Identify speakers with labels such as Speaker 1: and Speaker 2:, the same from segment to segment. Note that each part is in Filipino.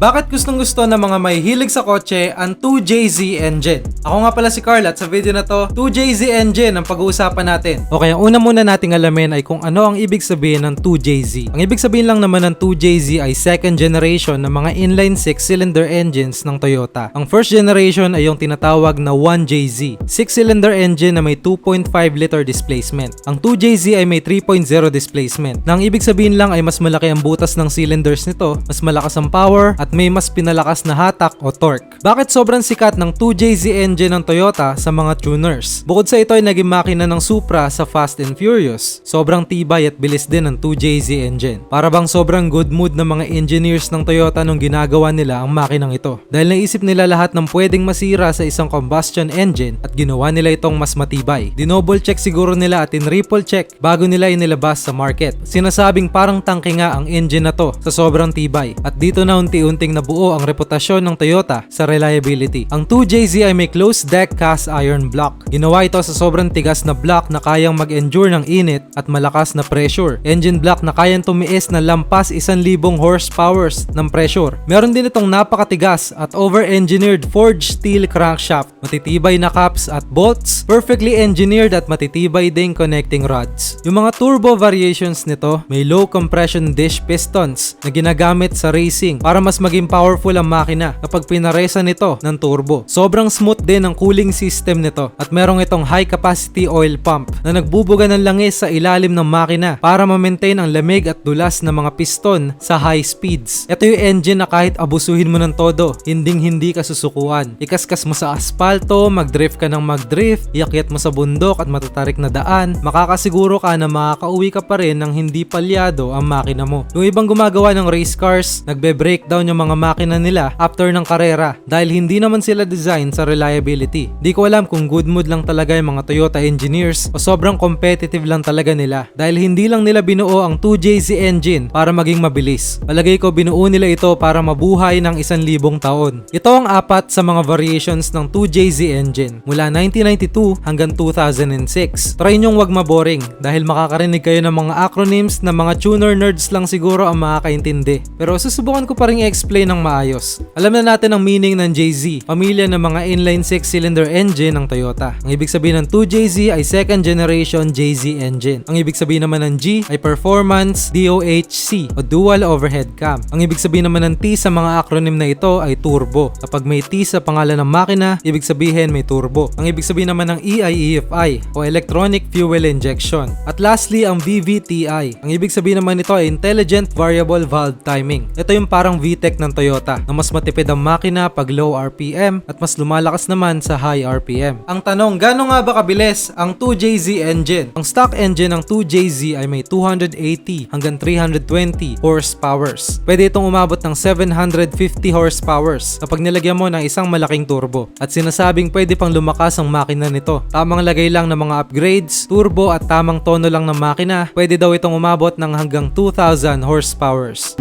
Speaker 1: Bakit gustong-gusto ng mga may hilig sa kotse ang 2JZ engine? Ako nga pala si Carl at sa video na to, 2JZ engine ang pag-uusapan natin. Okay, ang una muna nating alamin ay kung ano ang ibig sabihin ng 2JZ. Ang ibig sabihin lang naman ng 2JZ ay second generation ng mga inline 6-cylinder engines ng Toyota. Ang first generation ay yung tinatawag na 1JZ, 6-cylinder engine na may 2.5 liter displacement. Ang 2JZ ay may 3.0 displacement. Na ang ibig sabihin lang ay mas malaki ang butas ng cylinders nito, mas malakas ang power, at may mas pinalakas na hatak o torque. Bakit sobrang sikat ng 2JZ engine ng Toyota sa mga tuners? Bukod sa ito ay naging makina ng Supra sa Fast and Furious. Sobrang tibay at bilis din ng 2JZ engine. Para bang sobrang good mood ng mga engineers ng Toyota nung ginagawa nila ang makinang ito. Dahil naisip nila lahat ng pwedeng masira sa isang combustion engine at ginawa nila itong mas matibay. Dinoble check siguro nila at in-triple check bago nila inilabas sa market. Sinasabing parang tangke nga ang engine na to sa sobrang tibay. At dito na unti-unting nabuo ang reputasyon ng Toyota sa reliability. Ang 2JZ ay may closed deck cast iron block. Ginawa ito sa sobrang tigas na block na kayang mag-endure ng init at malakas na pressure. Engine block na kayang tumiis na lampas 1,000 horsepower ng pressure. Meron din itong napakatigas at over-engineered forged steel crankshaft, matitibay na caps at bolts, perfectly engineered at matitibay ding connecting rods. Yung mga turbo variations nito, may low compression dish pistons na ginagamit sa racing para mas maging powerful ang makina kapag pinaresa nito ng turbo. Sobrang smooth din ang cooling system nito at merong itong high capacity oil pump na nagbubuga ng langis sa ilalim ng makina para ma-maintain ang lamig at dulas ng mga piston sa high speeds. Ito yung engine na kahit abusuhin mo ng todo, hindi ka susukuan. Ikaskas mo sa asfalto, mag-drift ka ng mag-drift, iakyat mo sa bundok at matatarik na daan, makakasiguro ka na makakauwi ka pa rin ng hindi palyado ang makina mo. Yung ibang gumagawa ng race cars, nagbe-breakdown yung mga makina nila after ng karera dahil hindi naman sila design sa reliability. Di ko alam kung good mood lang talaga yung mga Toyota engineers o sobrang competitive lang talaga nila dahil hindi lang nila binuo ang 2JZ engine para maging mabilis. Palagay ko binuo nila ito para mabuhay ng 1,000 taon. Ito ang apat sa mga variations ng 2JZ engine mula 1992 hanggang 2006. Try nyong wag maboring dahil makakarinig kayo ng mga acronyms na mga tuner nerds lang siguro ang makakaintindi. Pero susubukan ko pa rin i-explain ng maayos. Alam na natin ang meaning ng JZ, pamilya ng mga inline 6-cylinder engine ng Toyota. Ang ibig sabihin ng 2JZ ay second generation JZ engine. Ang ibig sabihin naman ng G ay performance DOHC o dual overhead cam. Ang ibig sabihin naman ng T sa mga acronym na ito ay turbo. Kapag may T sa pangalan ng makina, ibig sabihin may turbo. Ang ibig sabihin naman ng E ay EFI o electronic fuel injection. At lastly ang VVTI. Ang ibig sabihin naman nito ay intelligent variable valve timing. Ito yung parang VTEC ng Toyota na mas matipid ang makina pag low RPM at mas lumalakas naman sa high RPM. Ang tanong, gaano nga ba kabilis ang 2JZ engine? Ang stock engine ng 2JZ ay may 280 hanggang 320 horsepowers. Pwede itong umabot ng 750 horsepowers kapag nilagyan mo ng isang malaking turbo. At sinasabing pwede pang lumakas ang makina nito. Tamang lagay lang ng mga upgrades, turbo at tamang tono lang ng makina, pwede daw itong umabot ng hanggang 2,000 horsepowers.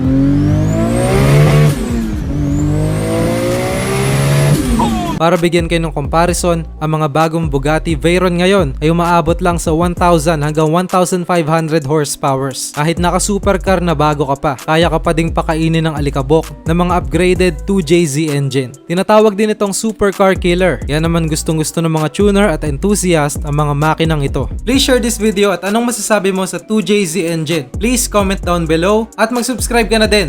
Speaker 1: Para bigyan kayo ng comparison, ang mga bagong Bugatti Veyron ngayon ay umaabot lang sa 1,000 hanggang 1,500 horsepowers. Kahit naka-supercar na bago ka pa, kaya ka pa ding pakainin ng alikabok ng mga upgraded 2JZ engine. Tinatawag din itong supercar killer. Yan naman gustong-gusto ng mga tuner at enthusiast ang mga makinang ito. Please share this video at anong masasabi mo sa 2JZ engine? Please comment down below at mag-subscribe ka na din.